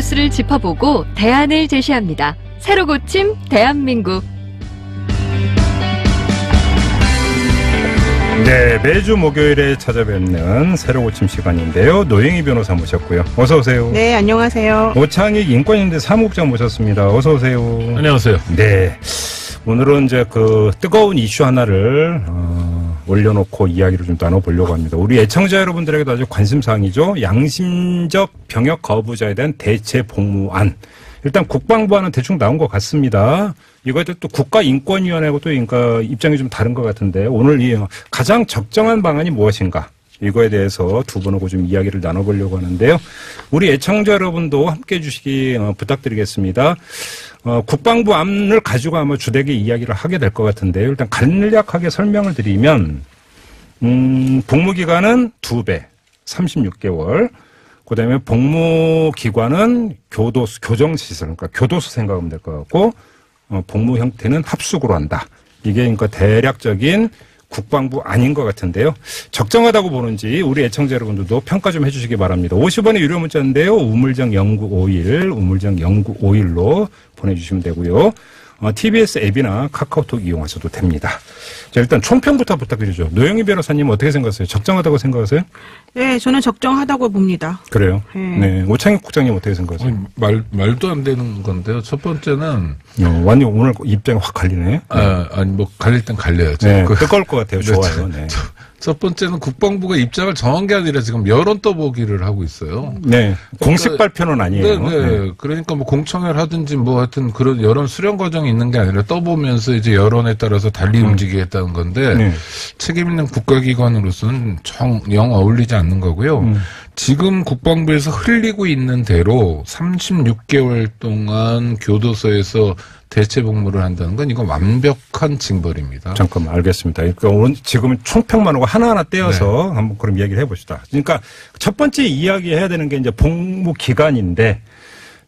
뉴스를 짚어보고 대안을 제시합니다. 새로 고침 대한민국. 네, 매주 목요일에 찾아뵙는 새로 고침 시간인데요. 노영희 변호사 모셨고요. 어서 오세요. 네, 안녕하세요. 오창익 인권인대 사무국장 모셨습니다. 어서 오세요. 안녕하세요. 네, 오늘은 이제 그 뜨거운 이슈 하나를 올려놓고 이야기를 좀 나눠보려고 합니다. 우리 애청자 여러분들에게도 아주 관심사항이죠. 양심적 병역 거부자에 대한 대체 복무안. 일단 국방부와는 대충 나온 것 같습니다. 이거에 또 국가인권위원회하고 또 입장이 좀 다른 것 같은데 오늘 이 가장 적정한 방안이 무엇인가? 이거에 대해서 두 분하고 좀 이야기를 나눠보려고 하는데요. 우리 애청자 여러분도 함께해 주시기 부탁드리겠습니다. 국방부 안을 가지고 아마 주되게 이야기를 하게 될 것 같은데요. 일단 간략하게 설명을 드리면 복무기간은 2배, 36개월. 그다음에 복무기관은 교정시설, 그러니까 교도소 생각하면 될 것 같고 복무 형태는 합숙으로 한다. 이게 그러니까 대략적인 국방부 아닌 것 같은데요. 적정하다고 보는지 우리 애청자 여러분들도 평가 좀 해주시기 바랍니다. 50원의 유료 문자인데요. 우물정 0951, 우물정 0951로 보내주시면 되고요. TBS 앱이나 카카오톡 이용하셔도 됩니다. 자, 일단 총평부터 부탁드리죠. 노영희 변호사님 어떻게 생각하세요? 적정하다고 생각하세요? 네, 저는 적정하다고 봅니다. 그래요? 네. 오창익 국장님 어떻게 생각하세요? 말도 안 되는 건데요. 첫 번째는. 완전 오늘 입장이 확 갈리네. 뭐, 갈릴 땐 갈려야죠. 네, 뜨거울 것 같아요. 좋아요. 네. 첫 번째는 국방부가 입장을 정한 게 아니라 지금 여론 떠보기를 하고 있어요. 네. 공식 발표는 아니에요. 네. 그러니까 뭐 공청회를 하든지 뭐 하여튼 그런 여론 수렴 과정이 있는 게 아니라 떠보면서 이제 여론에 따라서 달리 움직이겠다는 건데 책임 있는 국가기관으로서는 영 어울리지 않는 거고요. 지금 국방부에서 흘리고 있는 대로 36개월 동안 교도소에서 대체 복무를 한다는 건 이건 완벽한 징벌입니다. 잠깐만 알겠습니다. 그러니까 오늘 지금 총평만 하고 하나하나 떼어서 한번 그럼 이야기를 해봅시다. 그러니까 첫 번째 이야기해야 되는 게 이제 복무 기간인데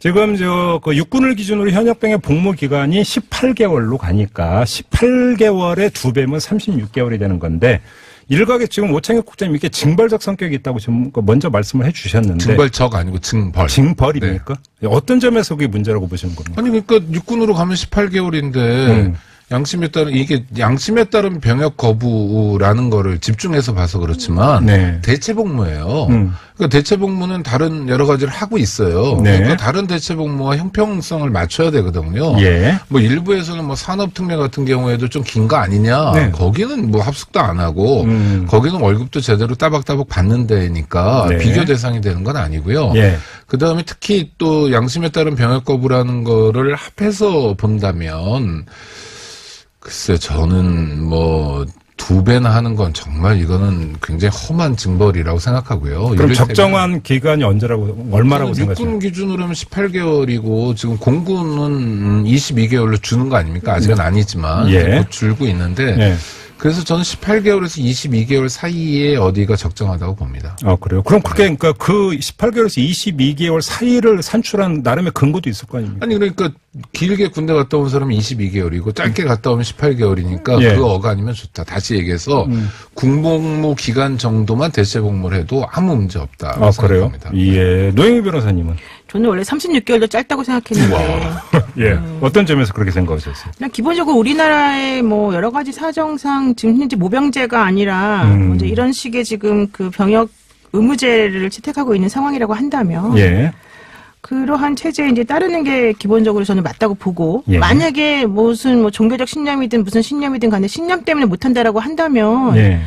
지금 그 육군을 기준으로 현역병의 복무 기간이 18개월로 가니까 18개월에 2배면 36개월이 되는 건데 일각에 지금 오창익 국장님 이렇게 징벌적 성격이 있다고 지금 먼저 말씀을 해 주셨는데. 징벌적 아니고 징벌. 징벌입니까? 네. 어떤 점에서 그게 문제라고 보시는 겁니까? 아니, 그러니까 육군으로 가면 18개월인데 양심에 따른 병역 거부라는 거를 집중해서 봐서 그렇지만 대체 복무예요. 그러니까 대체 복무는 다른 여러 가지를 하고 있어요. 그러니까 다른 대체 복무와 형평성을 맞춰야 되거든요. 뭐 일부에서는 뭐 산업특례 같은 경우에도 좀 긴 거 아니냐. 거기는 뭐 합숙도 안 하고 거기는 월급도 제대로 따박따박 받는 데니까 비교 대상이 되는 건 아니고요. 그다음에 특히 또 양심에 따른 병역 거부라는 거를 합해서 본다면 글쎄 저는 뭐 2배나 하는 건 정말 이거는 굉장히 험한 징벌이라고 생각하고요. 그럼 적정한 기간이 얼마라고 생각하세요? 육군 기준으로 하면 18개월이고 지금 공군은 22개월로 주는 거 아닙니까? 아직은 아니지만 곧 줄고 있는데 그래서 저는 18개월에서 22개월 사이에 어디가 적정하다고 봅니다. 아, 그래요? 그럼 그게 그러니까 그 18개월에서 22개월 사이를 산출한 나름의 근거도 있을 거 아닙니까? 아니, 그러니까 길게 군대 갔다 온 사람은 22개월이고 짧게 갔다 오면 18개월이니까 그 어간이면 좋다. 다시 얘기해서 군복무 기간 정도만 대체 복무를 해도 아무 문제 없다. 아, 그래요? 예. 노영희 변호사님은? 저는 원래 36개월도 짧다고 생각했는데. 어떤 점에서 그렇게 생각하셨어요? 그냥 기본적으로 우리나라의 뭐 여러 가지 사정상 지금 현재 모병제가 아니라 먼저 이런 식의 지금 그 병역 의무제를 채택하고 있는 상황이라고 한다면 그러한 체제에 이제 따르는 게 기본적으로 저는 맞다고 보고 만약에 무슨 뭐 종교적 신념이든 무슨 신념이든 간에 신념 때문에 못한다라고 한다면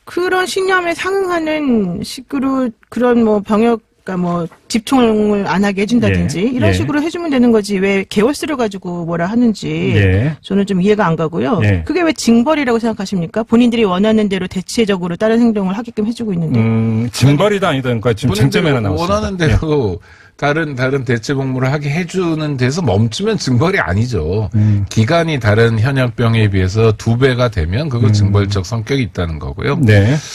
그런 신념에 상응하는 식으로 그런 뭐 병역 그러니까 뭐 집총을 안 하게 해준다든지 이런 식으로 해주면 되는 거지 왜 개월수를 가지고 뭐라 하는지 저는 좀 이해가 안 가고요. 그게 왜 징벌이라고 생각하십니까? 본인들이 원하는 대로 대체적으로 다른 행동을 하게끔 해주고 있는데. 징벌이다 아니다. 그러니까 지금 쟁점이 하나 나왔습니다. 원하는 대로 다른 대체 복무를 하게 해주는 데서 멈추면 징벌이 아니죠. 기간이 다른 현역병에 비해서 2배가 되면 그거 징벌적 성격이 있다는 거고요.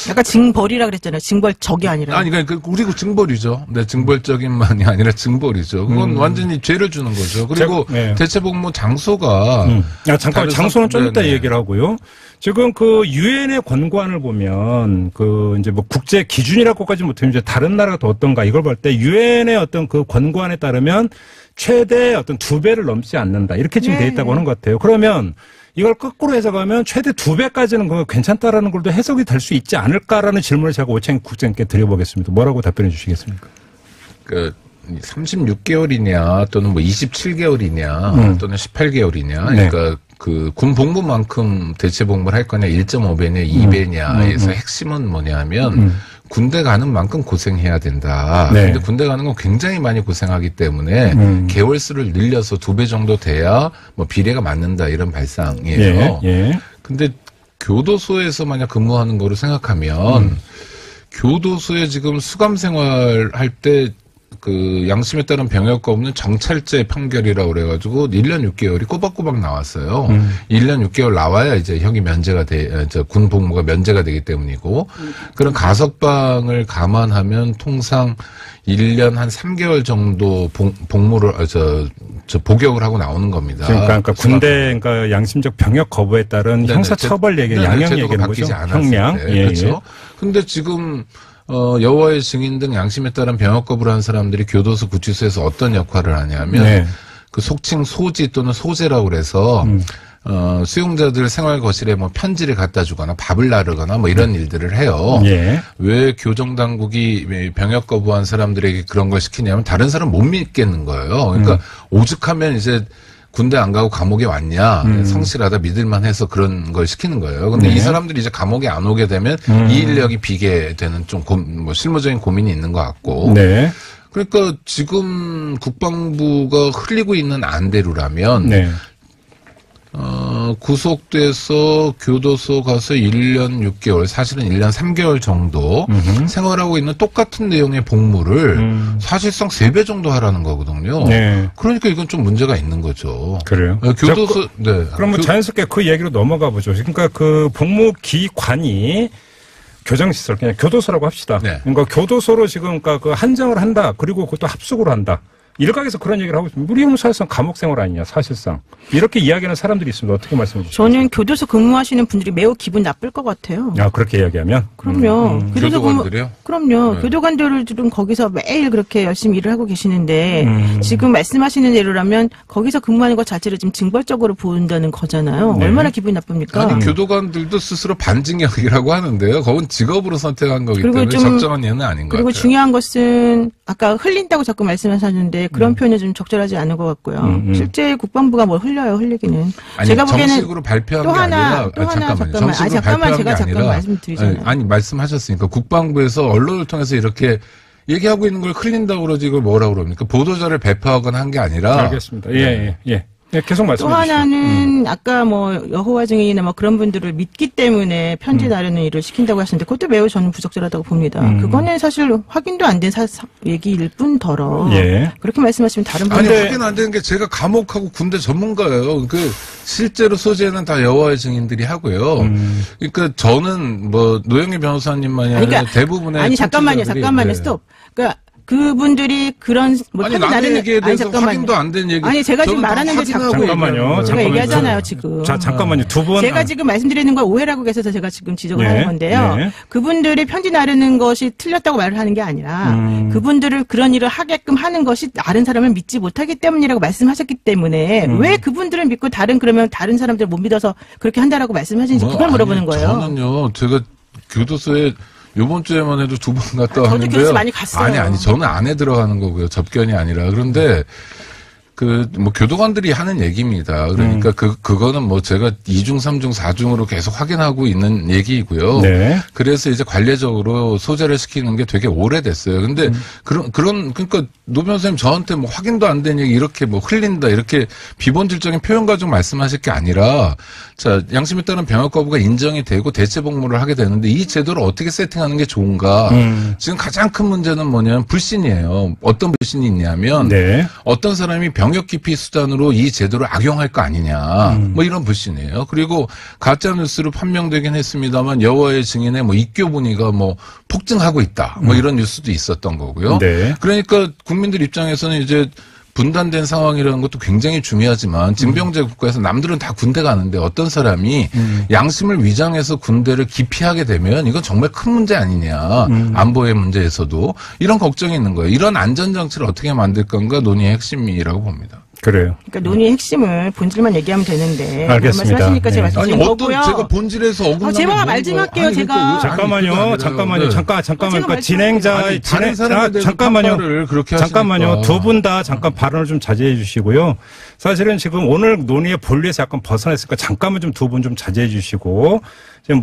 약간 징벌이라 그랬잖아요. 징벌적이 아니라. 아니, 그러니까 우리고 징벌이죠. 네, 징벌적 징벌적인만이 아니라 증벌이죠. 그건 완전히 죄를 주는 거죠. 그리고 대체복무 장소가 잠깐 장소는 좀 이따 얘기를 하고요. 지금 그 유엔의 권고안을 보면 그 이제 뭐 국제 기준이라고까지 못하면 이제 다른 나라가 더 어떤가 이걸 볼 때 유엔의 어떤 그 권고안에 따르면 최대 어떤 2배를 넘지 않는다 이렇게 지금 돼 있다고 하는 것 같아요. 그러면 이걸 거꾸로 해석하면 최대 2배까지는 그거 괜찮다라는 걸도 해석이 될 수 있지 않을까라는 질문을 제가 오창익 국장님께 드려보겠습니다. 뭐라고 답변해 주시겠습니까? 36개월이냐 또는 뭐 27개월이냐 또는 18개월이냐 그러니까 그 군 복무만큼 대체 복무를 할 거냐 1.5배냐 2배냐에서 핵심은 뭐냐면 군대 가는 만큼 고생해야 된다. 근데 군대 가는 건 굉장히 많이 고생하기 때문에 개월 수를 늘려서 2배 정도 돼야 뭐 비례가 맞는다 이런 발상이에요. 근데 교도소에서 만약 근무하는 거로 생각하면 교도소에 지금 수감 생활할 때 그 양심에 따른 병역 거부는 정찰제 판결이라고 그래가지고 1년 6개월이 꼬박꼬박 나왔어요. 1년 6개월 나와야 이제 형이 면제가 군 복무가 면제가 되기 때문이고 그런 가석방을 감안하면 통상 1년 한 3개월 정도 복무를 복역을 하고 나오는 겁니다. 그러니까 군대 그러니까 양심적 병역 거부에 따른 형사처벌 얘기, 양형 얘기는 거죠. 형량. 그렇죠. 근데 지금 여호와의 증인 등 양심에 따른 병역 거부를 한 사람들이 교도소 구치소에서 어떤 역할을 하냐면 그 속칭 소지 또는 소재라고 그래서 수용자들 생활 거실에 뭐 편지를 갖다 주거나 밥을 나르거나 뭐 이런 일들을 해요. 왜 교정 당국이 병역 거부한 사람들에게 그런 걸 시키냐면 다른 사람 못 믿겠는 거예요. 그러니까 오죽하면 이제 군대 안 가고 감옥에 왔냐 성실하다 믿을만 해서 그런 걸 시키는 거예요. 근데 이 사람들이 이제 감옥에 안 오게 되면 이 인력이 비게 되는 좀 뭐 실무적인 고민이 있는 것 같고 그러니까 지금 국방부가 흘리고 있는 안대로라면 구속돼서 교도소 가서 1년 6개월, 사실은 1년 3개월 정도 생활하고 있는 똑같은 내용의 복무를 사실상 3배 정도 하라는 거거든요. 그러니까 이건 좀 문제가 있는 거죠. 그래요? 교도소, 그럼 자연스럽게 그 얘기로 넘어가 보죠. 그러니까 그 복무기관이 교정시설, 그냥 교도소라고 합시다. 그러니까 교도소로 지금 그러니까 그 한정을 한다. 그리고 그것도 합숙으로 한다. 일각에서 그런 얘기를 하고 있습니다. 우리 형 사실상 감옥 생활 아니냐, 사실상. 이렇게 이야기하는 사람들이 있습니다. 어떻게 말씀해 주시죠? 저는 교도소 근무하시는 분들이 매우 기분 나쁠 것 같아요. 아, 그렇게 이야기하면? 그럼요. 교도관들이요? 그럼요. 교도관들은 거기서 매일 그렇게 열심히 일을 하고 계시는데 지금 말씀하시는 대로라면 거기서 근무하는 것 자체를 지금 징벌적으로 본다는 거잖아요. 얼마나 기분이 나쁩니까? 아니, 교도관들도 스스로 반징역이라고 하는데요. 그건 직업으로 선택한 거기 때문에 적정한 예는 아닌 것 같아요. 그리고 중요한 것은 아까 흘린다고 자꾸 말씀하셨는데 그런 표현은 좀 적절하지 않은 것 같고요. 실제 국방부가 뭘 흘려요, 흘리기는. 아니, 제가 보기에는 정식으로 발표한 게 아니라 잠깐만 제가 잠깐 말씀드리잖아요. 아니 말씀하셨으니까 국방부에서 언론을 통해서 이렇게 얘기하고 있는 걸 흘린다고 그러지 이걸 뭐라고 그럽니까? 보도자를 배포하거나 한 게 아니라. 알겠습니다. 예. 계속 말씀해 주시죠. 또 하나는 아까 뭐 여호와 증인이나 뭐 그런 분들을 믿기 때문에 편지 나르는 일을 시킨다고 하시는데 그것도 매우 저는 부적절하다고 봅니다. 그거는 사실 확인도 안 된 얘기일 뿐더러 그렇게 말씀하시면 다른 분들 아니 확인 안 되는 게 제가 감옥하고 군대 전문가예요. 그 실제로 소재는 다 여호와의 증인들이 하고요. 그러니까 저는 뭐 노영희 변호사님만이 아니라 그러니까, 대부분의 아니 잠깐만요 스톱. 그러니까 그분들이 그런 뭐 아니 남의 얘기에 대해서 확인도 안 된 얘기. 아니 제가 지금 말하는 게 잠깐만요. 제가 얘기하잖아요 지금. 자 잠깐만요. 두 분. 제가 지금 말씀드리는 걸 오해를 하고 계셔서 제가 지금 지적을 하는 건데요. 그분들이 편지 나르는 것이 틀렸다고 말을 하는 게 아니라 그분들을 그런 일을 하게끔 하는 것이 다른 사람을 믿지 못하기 때문이라고 말씀하셨기 때문에 왜 그분들을 믿고 그러면 다른 사람들을 못 믿어서 그렇게 한다라고 말씀하시는지 그걸 물어보는 거예요. 저는요. 제가 교도소에 요번 주에만 해도 2번 갔다 왔는데요. 저도 교도소 많이 갔어요. 아니, 저는 안에 들어가는 거고요. 접견이 아니라. 그런데, 뭐, 교도관들이 하는 얘기입니다. 그러니까 그거는 뭐 제가 2중, 3중, 4중으로 계속 확인하고 있는 얘기이고요. 그래서 이제 관례적으로 소재를 시키는 게 되게 오래됐어요. 근데 그러니까 노 변호사님 저한테 뭐 확인도 안 된 얘기 이렇게 뭐 흘린다 이렇게 비본질적인 표현 가지고 말씀하실 게 아니라 자, 양심에 따른 병역 거부가 인정이 되고 대체 복무를 하게 되는데 이 제도를 어떻게 세팅하는 게 좋은가? 지금 가장 큰 문제는 뭐냐면 불신이에요. 어떤 불신이 있냐면 어떤 사람이 병역 기피 수단으로 이 제도를 악용할 거 아니냐. 뭐 이런 불신이에요. 그리고 가짜 뉴스로 판명되긴 했습니다만 여와의 증인의 뭐 입교문의가 뭐 폭증하고 있다. 뭐 이런 뉴스도 있었던 거고요. 네. 그러니까 국민들 입장에서는 이제 분단된 상황이라는 것도 굉장히 중요하지만 징병제 국가에서 남들은 다 군대 가는데 어떤 사람이 양심을 위장해서 군대를 기피하게 되면 이건 정말 큰 문제 아니냐. 안보의 문제에서도 이런 걱정이 있는 거예요. 이런 안전장치를 어떻게 만들 건가 논의의 핵심이라고 봅니다. 그래요. 그러니까 논의의 핵심을 본질만 얘기하면 되는데. 알겠습니다. 말씀하시니까 제가 말씀드린 거고요. 제가 본질에서 억울한 제가 말 좀 할게요. 제가. 잠깐만요. 그러니까 진행자 잠깐만요. 두 분 다 잠깐 발언을 좀 자제해 주시고요. 사실은 지금 오늘 논의의 본류에서 약간 벗어났으니까 잠깐만 좀 두 분 좀 자제해 주시고. 지금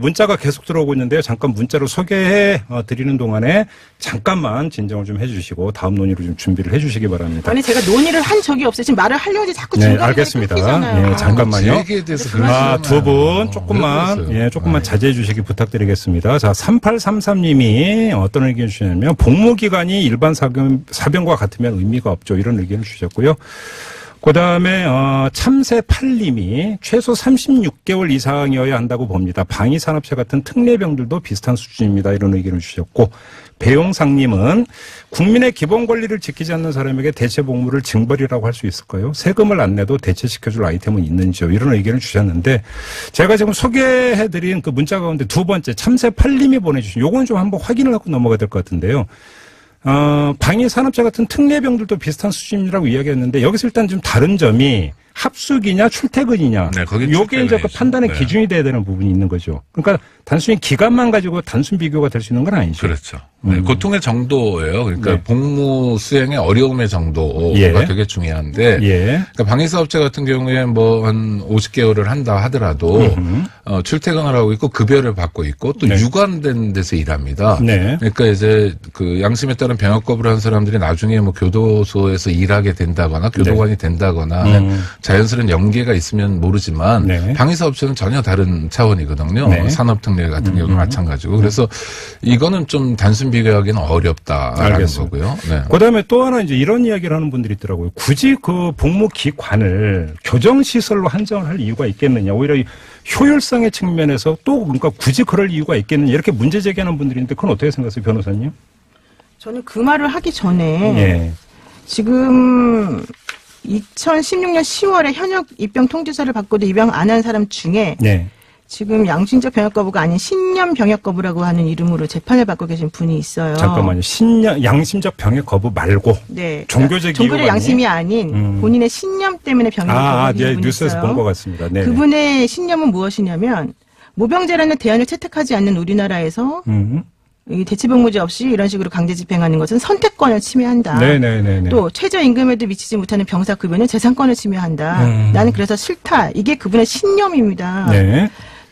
문자가 계속 들어오고 있는데요. 잠깐 문자로 소개해 드리는 동안에 잠깐만 진정을 좀 해주시고 다음 논의로 좀 준비를 해주시기 바랍니다. 아니 제가 논의를 한 적이 없어요. 지금 말을 하려고 자꾸 중간에 알겠습니다. 예, 잠깐만요. 두 분 조금만 자제해 주시기 부탁드리겠습니다. 자, 3833님이 어떤 의견 주셨냐면 복무기간이 일반 사병과 같으면 의미가 없죠. 이런 의견을 주셨고요. 그다음에 참새8님이 최소 36개월 이상이어야 한다고 봅니다. 방위산업체 같은 특례병들도 비슷한 수준입니다. 이런 의견을 주셨고 배용상님은 국민의 기본 권리를 지키지 않는 사람에게 대체 복무를 징벌이라고 할 수 있을까요? 세금을 안 내도 대체시켜줄 아이템은 있는지요? 이런 의견을 주셨는데 제가 지금 소개해드린 그 문자 가운데 두 번째 참새8님이 보내주신 요건 좀 한번 확인을 하고 넘어가야 될 것 같은데요. 방위산업체 같은 특례병들도 비슷한 수준이라고 이야기했는데 여기서 일단 좀 다른 점이 합숙이냐 출퇴근이냐. 네, 요게 이제 그 판단의 기준이 돼야 되는 부분이 있는 거죠. 그러니까 단순히 기간만 가지고 단순 비교가 될 수 있는 건 아니죠. 그렇죠. 네, 고통의 정도예요. 그러니까 복무 수행의 어려움의 정도가 되게 중요한데 그러니까 방위사업체 같은 경우에 뭐 한 50개월을 한다 하더라도 출퇴근을 하고 있고 급여를 받고 있고 또 유관된 데서 일합니다. 그러니까 이제 그 양심에 따른 병역 거부를 한 사람들이 나중에 뭐 교도소에서 일하게 된다거나 교도관이 된다거나 하는 자연스러운 연계가 있으면 모르지만 방위사업체는 전혀 다른 차원이거든요. 산업특례 같은 경우도 마찬가지고. 그래서 이거는 좀 단순 비교하기는 어렵다라는 알겠습니다. 거고요. 그다음에 또 하나 이제 이런 이야기를 하는 분들이 있더라고요. 굳이 그 복무 기관을 교정시설로 한정을 할 이유가 있겠느냐. 오히려 효율성의 측면에서 또 그러니까 굳이 그럴 이유가 있겠느냐. 이렇게 문제 제기하는 분들이 있는데 그건 어떻게 생각하세요, 변호사님? 저는 그 말을 하기 전에 지금 2016년 10월에 현역 입병 통지서를 받고도 입영 안 한 사람 중에 지금 양심적 병역 거부가 아닌 신념 병역 거부라고 하는 이름으로 재판을 받고 계신 분이 있어요. 잠깐만요. 양심적 병역 거부 말고 종교적 양심이 아닌 본인의 신념 때문에 병역 거부인 분이 뉴스에서 본 것 같습니다. 그분의 신념은 무엇이냐면 모병제라는 대안을 채택하지 않는 우리나라에서 이 대체복무제 없이 이런 식으로 강제 집행하는 것은 선택권을 침해한다. 또 최저임금에도 미치지 못하는 병사급여는 재산권을 침해한다. 나는 그래서 싫다. 이게 그분의 신념입니다.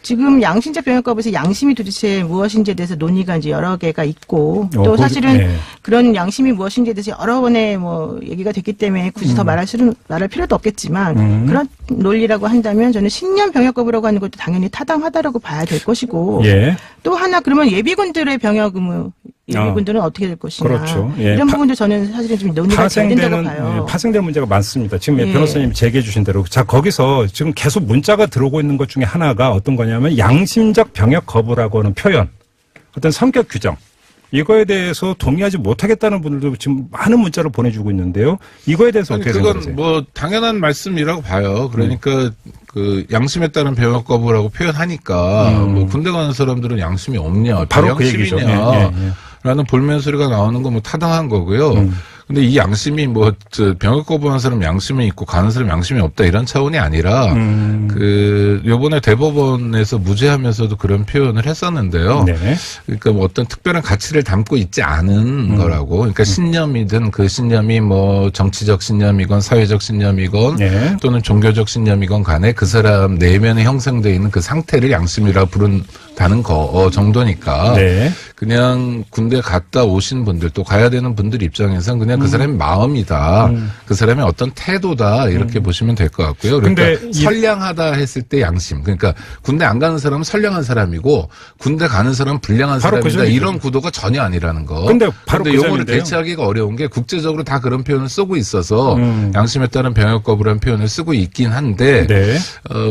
지금 양심적 병역 거부에서 양심이 도대체 무엇인지에 대해서 논의가 이제 여러 개가 있고 또 사실은 그런 양심이 무엇인지에 대해서 여러 번의 뭐 얘기가 됐기 때문에 굳이 더 말할 필요도 없겠지만 그런 논리라고 한다면 저는 신념 병역 거부라고 하는 것도 당연히 타당하다라고 봐야 될 것이고 또 하나 그러면 예비군들의 병역 의무 예비군들은 어떻게 될 것이냐. 이런 부분도 저는 사실은 좀 논의가 잘 된다고 봐요. 파생될 문제가 많습니다. 지금 변호사님이 제기해 주신 대로. 자, 거기서 지금 계속 문자가 들어오고 있는 것 중에 하나가 어떤 거냐면 양심적 병역 거부라고 하는 표현. 어떤 성격 규정. 이거에 대해서 동의하지 못하겠다는 분들도 지금 많은 문자를 보내주고 있는데요. 이거에 대해서 어떻게 생각하세요? 그건 뭐 당연한 말씀이라고 봐요. 그러니까 그 양심에 따른 병역 거부라고 표현하니까 뭐 군대 가는 사람들은 양심이 없냐, 바로 그 얘기죠. 라는 볼멘 소리가 나오는 건 뭐 타당한 거고요. 근데 이 양심이 뭐 병역 거부한 사람 양심이 있고 가는 사람 양심이 없다 이런 차원이 아니라 그 요번에 대법원에서 무죄하면서도 그런 표현을 했었는데요. 그러니까 뭐 어떤 특별한 가치를 담고 있지 않은 거라고. 그러니까 신념이든 그 신념이 뭐 정치적 신념이건 사회적 신념이건 또는 종교적 신념이건 간에 그 사람 내면에 형성되어 있는 그 상태를 양심이라 부른다 가는 거 정도니까 네. 그냥 군대 갔다 오신 분들 또 가야 되는 분들 입장에서는 그냥 그 사람의 마음이다. 그 사람의 어떤 태도다 이렇게 보시면 될 것 같고요. 그러니까 선량하다 했을 때 양심. 그러니까 군대 안 가는 사람은 선량한 사람이고 군대 가는 사람은 불량한 사람이다. 이런 구도가 전혀 아니라는 거. 근데 바로 그 용어를 대체하기가 어려운 게 국제적으로 다 그런 표현을 쓰고 있어서 양심에 따른 병역 거부라는 표현을 쓰고 있긴 한데 네.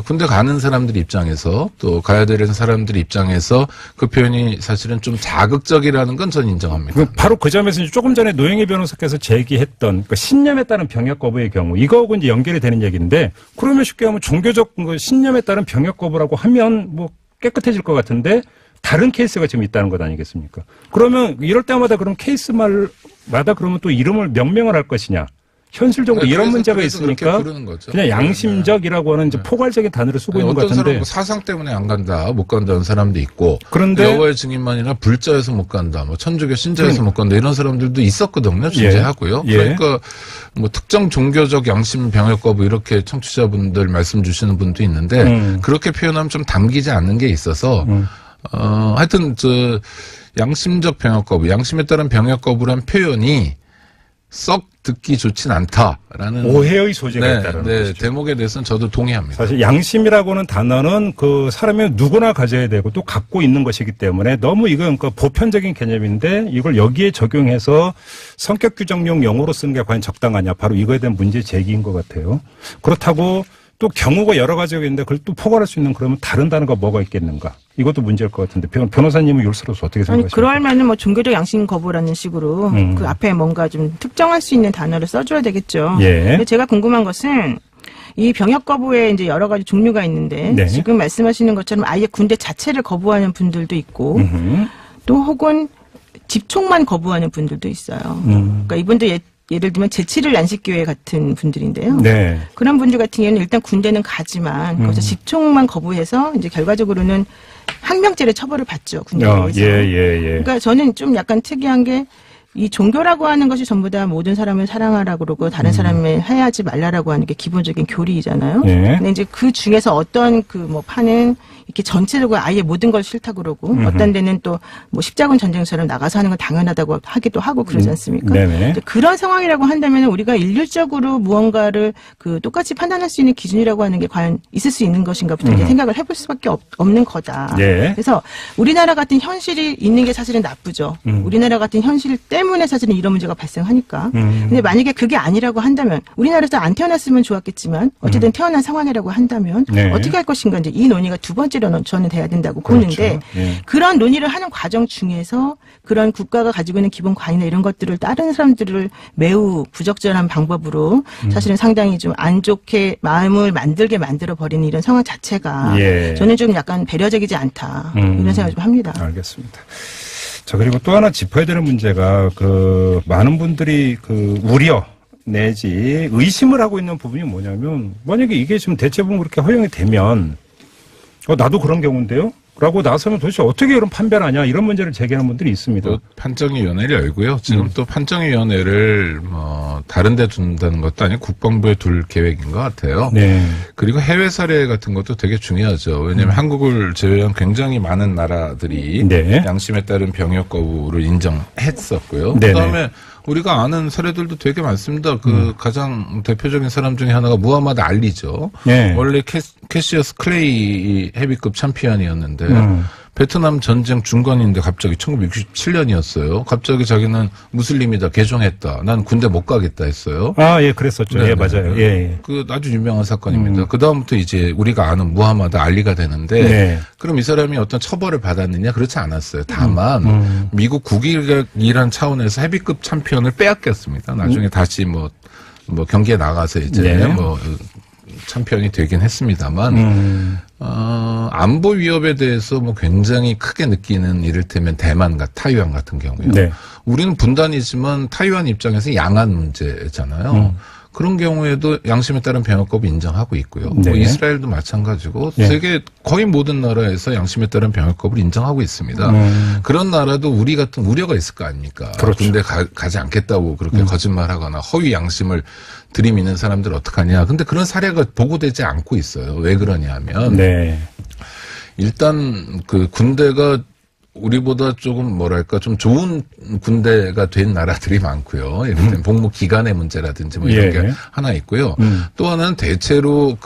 군대 가는 사람들 입장에서 또 가야 되는 사람들 입장에서 그 표현이 사실은 좀 자극적이라는 건 전 인정합니다. 바로 그 점에서 조금 전에 노영희 변호사께서 제기했던 그러니까 신념에 따른 병역 거부의 경우 이거하고 이제 연결이 되는 얘기인데 그러면 쉽게 하면 종교적 신념에 따른 병역 거부라고 하면 뭐 깨끗해질 것 같은데 다른 케이스가 지금 있다는 것 아니겠습니까? 그러면 이럴 때마다 그럼 케이스마다 그러면 또 이름을 명명을 할 것이냐? 현실적으로 네, 이런 문제가 있으니까 그냥 양심적이라고 하는 이제 포괄적인 단어를 쓰고 있는 것 같은데 어떤 사람은 사상 때문에 안 간다, 못 간다는 사람도 있고 그런데 여호와의 증인만이나 불자에서 못 간다, 뭐 천주교 신자에서 못 간다 이런 사람들도 있었거든요. 존재하고요. 예. 그러니까 뭐 특정 종교적 양심 병역 거부 이렇게 청취자분들 말씀 주시는 분도 있는데 그렇게 표현하면 좀 담기지 않는 게 있어서 하여튼 양심적 병역 거부, 양심에 따른 병역 거부란 표현이 썩 듣기 좋진 않다라는 오해의 소재가 있다는 것이죠. 대목에 대해서는 저도 동의합니다. 사실 양심이라고는 단어는 그 사람이 누구나 가져야 되고 또 갖고 있는 것이기 때문에 너무 이건 그 보편적인 개념인데 이걸 여기에 적용해서 성격 규정용 용어로 쓰는 게 과연 적당하냐 바로 이거에 대한 문제 제기인 것 같아요. 그렇다고 또 경우가 여러 가지가 있는데 그걸 또 포괄할 수 있는 그러면 다른 단어가 뭐가 있겠는가? 이것도 문제일 것 같은데 변호사님은 율사로서 어떻게 생각하십니까? 그러면은 뭐 종교적 양심 거부라는 식으로 그 앞에 뭔가 좀 특정할 수 있는 단어를 써줘야 되겠죠. 예. 근데 제가 궁금한 것은 이 병역 거부에 이제 여러 가지 종류가 있는데 네. 지금 말씀하시는 것처럼 아예 군대 자체를 거부하는 분들도 있고 또 혹은 집총만 거부하는 분들도 있어요. 그러니까 이분들 예를 들면 제7일 안식교회 같은 분들인데요. 네. 그런 분들 같은 경우는 일단 군대는 가지만 거기서 집총만 거부해서 이제 결과적으로는 항명죄를 처벌을 받죠. 군대에서. 예. 그러니까 저는 좀 약간 특이한 게 이 종교라고 하는 것이 전부 다 모든 사람을 사랑하라고 그러고 다른 사람을 해하지 말라라고 하는 게 기본적인 교리이잖아요. 예. 근데 이제 그 중에서 어떤 그 뭐 파는 이렇게 전체적으로 아예 모든 걸 싫다고 그러고 어떤 데는 또 뭐 십자군 전쟁처럼 나가서 하는 건 당연하다고 하기도 하고 그러지 않습니까? 그런 상황이라고 한다면 우리가 일률적으로 무언가를 그 똑같이 판단할 수 있는 기준이라고 하는 게 과연 있을 수 있는 것인가부터 이제 생각을 해볼 수밖에 없는 거다. 예. 그래서 우리나라 같은 현실이 있는 게 사실은 나쁘죠. 우리나라 같은 현실 때문에 사실은 이런 문제가 발생하니까. 근데 만약에 그게 아니라고 한다면 우리나라에서 안 태어났으면 좋았겠지만 어쨌든 태어난 상황이라고 한다면 어떻게 할 것인가 이제 이 논의가 두 번째로 저는 돼야 된다고 보는데 그런 논의를 하는 과정 중에서 그런 국가가 가지고 있는 기본 관이나 이런 것들을 다른 사람들을 매우 부적절한 방법으로 사실은 상당히 좀 안 좋게 마음을 만들게 만들어 버리는 이런 상황 자체가 저는 좀 약간 배려적이지 않다 이런 생각을 좀 합니다. 알겠습니다. 자, 그리고 또 하나 짚어야 되는 문제가 그 많은 분들이 그 우려 내지 의심을 하고 있는 부분이 뭐냐면 만약에 이게 지금 대체복무 그렇게 허용이 되면 나도 그런 경우인데요? 라고 나서면 도대체 어떻게 이런 판별을 하냐 이런 문제를 제기하는 분들이 있습니다. 또 판정위원회를 열고요. 지금 또 판정위원회를 뭐 다른 데 둔다는 것도 아니고 국방부에 둘 계획인 것 같아요. 네. 그리고 해외 사례 같은 것도 되게 중요하죠. 왜냐하면 한국을 제외한 굉장히 많은 나라들이 양심에 따른 병역 거부를 인정했었고요. 그다음에 우리가 아는 사례들도 되게 많습니다. 그 가장 대표적인 사람 중에 하나가 무하마드 알리죠. 원래 캐시어스 클레이 헤비급 챔피언이었는데 베트남 전쟁 중간인데 갑자기 1967년이었어요. 갑자기 자기는 무슬림이다, 개종했다. 난 군대 못 가겠다 했어요. 아, 예, 그랬었죠. 네네. 예, 맞아요. 예. 그 아주 유명한 사건입니다. 그 다음부터 이제 우리가 아는 무하마드 알리가 되는데, 그럼 이 사람이 어떤 처벌을 받았느냐? 그렇지 않았어요. 다만 미국 국익이란 차원에서 헤비급 챔피언을 빼앗겼습니다. 나중에 다시 뭐 경기에 나가서 이제 챔피언이 되긴 했습니다만, 안보 위협에 대해서 뭐 굉장히 크게 느끼는 이를테면 대만과 타이완 같은 경우요. 우리는 분단이지만 타이완 입장에서 양안 문제잖아요. 그런 경우에도 양심에 따른 병역 거부 인정하고 있고요. 뭐 이스라엘도 마찬가지고 세계 거의 모든 나라에서 양심에 따른 병역 거부를 인정하고 있습니다. 그런 나라도 우리 같은 우려가 있을 거 아닙니까? 그렇죠. 군대 가지 않겠다고 그렇게 거짓말하거나 허위 양심을 들이미는 사람들 어떡하냐. 근데 그런 사례가 보고되지 않고 있어요. 왜 그러냐 하면 일단 그 군대가 우리보다 조금 뭐랄까 좀 좋은 군대가 된 나라들이 많고요. 예를 들면 복무 기간의 문제라든지 뭐 이런 게 하나 있고요. 또 하나는 대체로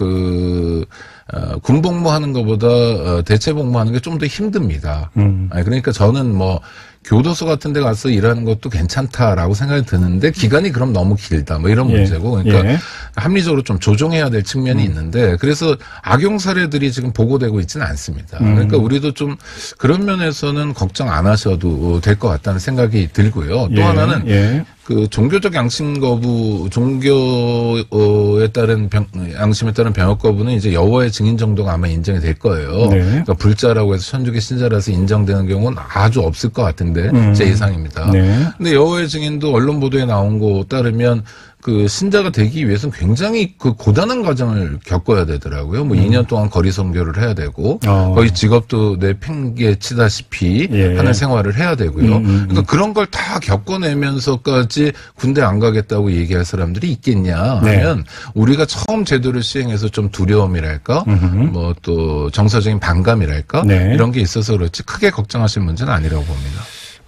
군복무하는 것보다 대체 복무하는 게 좀 더 힘듭니다. 그러니까 저는 뭐 교도소 같은 데 가서 일하는 것도 괜찮다라고 생각이 드는데 기간이 그럼 너무 길다 뭐 이런 문제고 그러니까 합리적으로 좀 조정해야 될 측면이 있는데 그래서 악용 사례들이 지금 보고되고 있지는 않습니다. 그러니까 우리도 좀 그런 면에서는 걱정 안 하셔도 될 것 같다는 생각이 들고요. 또 하나는 그 종교적 양심 거부, 종교에 따른 양심에 따른 병역 거부는 이제 여호와의 증인 정도가 아마 인정이 될 거예요. 그러니까 불자라고 해서 천주교 신자라서 인정되는 경우는 아주 없을 것 같은데 제 예상입니다. 근데 여호와의 증인도 언론 보도에 나온 거 따르면 그 신자가 되기 위해서는 굉장히 그 고단한 과정을 겪어야 되더라고요. 뭐 2년 동안 거리 선교를 해야 되고 거의 직업도 내팽개치다시피 하는 생활을 해야 되고요. 그러니까 그런 걸 다 겪어내면서까지 군대 안 가겠다고 얘기할 사람들이 있겠냐 하면 우리가 처음 제도를 시행해서 좀 두려움이랄까 뭐 또 정서적인 반감이랄까 이런 게 있어서 그렇지 크게 걱정하실 문제는 아니라고 봅니다.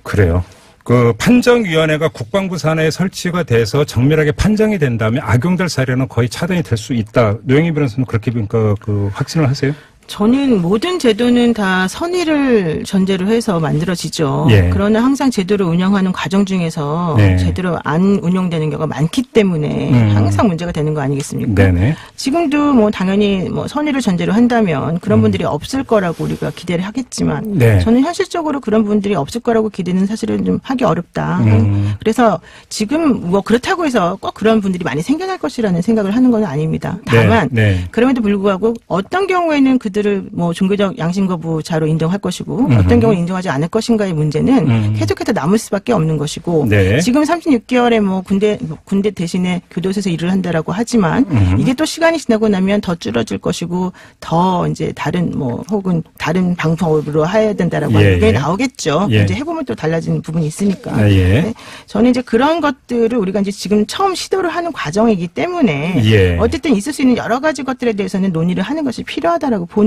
그래요. 그 판정위원회가 국방부 산하에 설치가 돼서 정밀하게 판정이 된다면 악용될 사례는 거의 차단이 될 수 있다. 노영희 변호사는 그렇게 그 확신을 하세요? 저는 모든 제도는 다 선의를 전제로 해서 만들어지죠. 그러나 항상 제도를 운영하는 과정 중에서 제대로 안 운영되는 경우가 많기 때문에 항상 문제가 되는 거 아니겠습니까? 지금도 뭐 당연히 뭐 선의를 전제로 한다면 그런 분들이 없을 거라고 우리가 기대를 하겠지만 저는 현실적으로 그런 분들이 없을 거라고 기대는 사실은 좀 하기 어렵다. 그래서 지금 뭐 그렇다고 해서 꼭 그런 분들이 많이 생겨날 것이라는 생각을 하는 건 아닙니다. 다만 그럼에도 불구하고 어떤 경우에는 그들을 뭐 종교적 양심 거부자로 인정할 것이고 어떤 경우는 인정하지 않을 것인가의 문제는 계속해서 남을 수밖에 없는 것이고 지금 36개월에 뭐 군대 대신에 교도소에서 일을 한다라고 하지만 이게 또 시간이 지나고 나면 더 줄어들 것이고 더 이제 다른 뭐 혹은 다른 방법으로 해야 된다라고 하는 의견이 나오겠죠. 이제 해보면 또 달라지는 부분이 있으니까. 저는 이제 그런 것들을 우리가 이제 지금 처음 시도를 하는 과정이기 때문에 어쨌든 있을 수 있는 여러 가지 것들에 대해서는 논의를 하는 것이 필요하다라고 보는데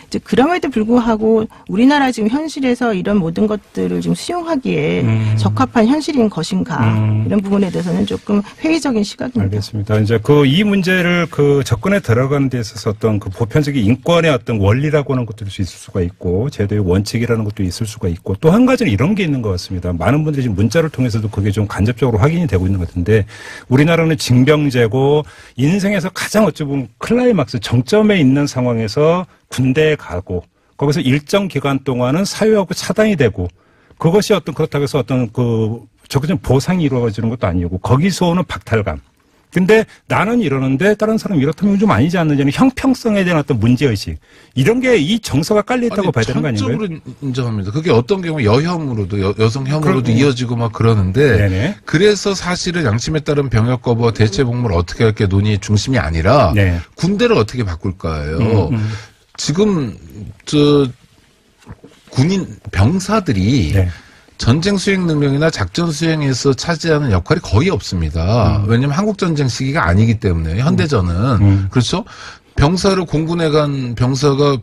이제 그럼에도 불구하고 우리나라 지금 현실에서 이런 모든 것들을 좀 수용하기에 적합한 현실인 것인가 이런 부분에 대해서는 조금 회의적인 시각입니다. 알겠습니다. 이제 이 문제를 접근에 들어가는 데 있어서 어떤 그 보편적인 인권의 어떤 원리라고 하는 것들이 있을 수가 있고 제도의 원칙이라는 것도 있을 수가 있고 또 한 가지는 이런 게 있는 것 같습니다. 많은 분들이 지금 문자를 통해서도 그게 좀 간접적으로 확인이 되고 있는 것 같은데 우리나라는 징병제고 인생에서 가장 어찌 보면 클라이막스 정점에 있는 상황에서 군대에 가고 거기서 일정 기간 동안은 사회하고 차단이 되고 그것이 그렇다고 해서 적극적인 보상이 이루어지는 것도 아니고 거기서 오는 박탈감. 근데 나는 이러는데 다른 사람이 이렇다면 좀 아니지 않느냐는 형평성에 대한 어떤 문제의식. 이런 게 이 정서가 깔려있다고 봐야 되는 거 아닌가요? 전적으로 인정합니다. 그게 어떤 경우 여혐으로도 여성 혐오로도 이어지고 막 그러는데 그래서 사실은 양심에 따른 병역 거부와 대체 복무를 어떻게 할게 논의의 중심이 아니라 군대를 어떻게 바꿀까예요. 지금 군인 병사들이 전쟁 수행 능력이나 작전 수행에서 차지하는 역할이 거의 없습니다. 왜냐하면 한국 전쟁 시기가 아니기 때문에 현대전은 그렇죠. 병사를 공군에 간 병사가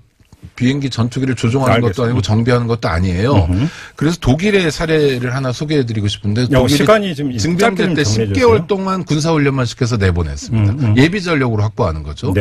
비행기 전투기를 조종하는 것도 아니고 정비하는 것도 아니에요. 그래서 독일의 사례를 하나 소개해드리고 싶은데 시간이 좀 징병제 때 10개월 동안 군사훈련만 시켜서 내보냈습니다. 예비 전력으로 확보하는 거죠.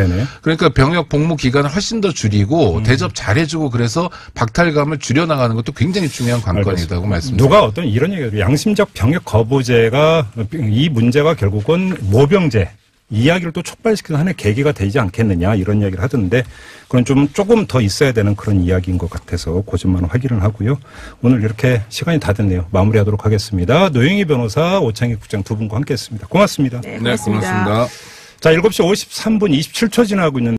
그러니까 병역 복무 기간을 훨씬 더 줄이고 대접 잘해주고 그래서 박탈감을 줄여나가는 것도 굉장히 중요한 관건이라고 말씀드립니다. 누가 이런 얘기를 양심적 병역 거부제가 이 문제가 결국은 모병제 이야기를 또 촉발시키는 하나의 계기가 되지 않겠느냐 이런 이야기를 하던데 그건 조금 더 있어야 되는 그런 이야기인 것 같아서 그 점만 확인을 하고요. 오늘 이렇게 시간이 다 됐네요. 마무리하도록 하겠습니다. 노영희 변호사, 오창익 국장 두 분과 함께했습니다. 고맙습니다. 네, 고맙습니다. 고맙습니다. 자, 7시 53분 27초 지나고 있는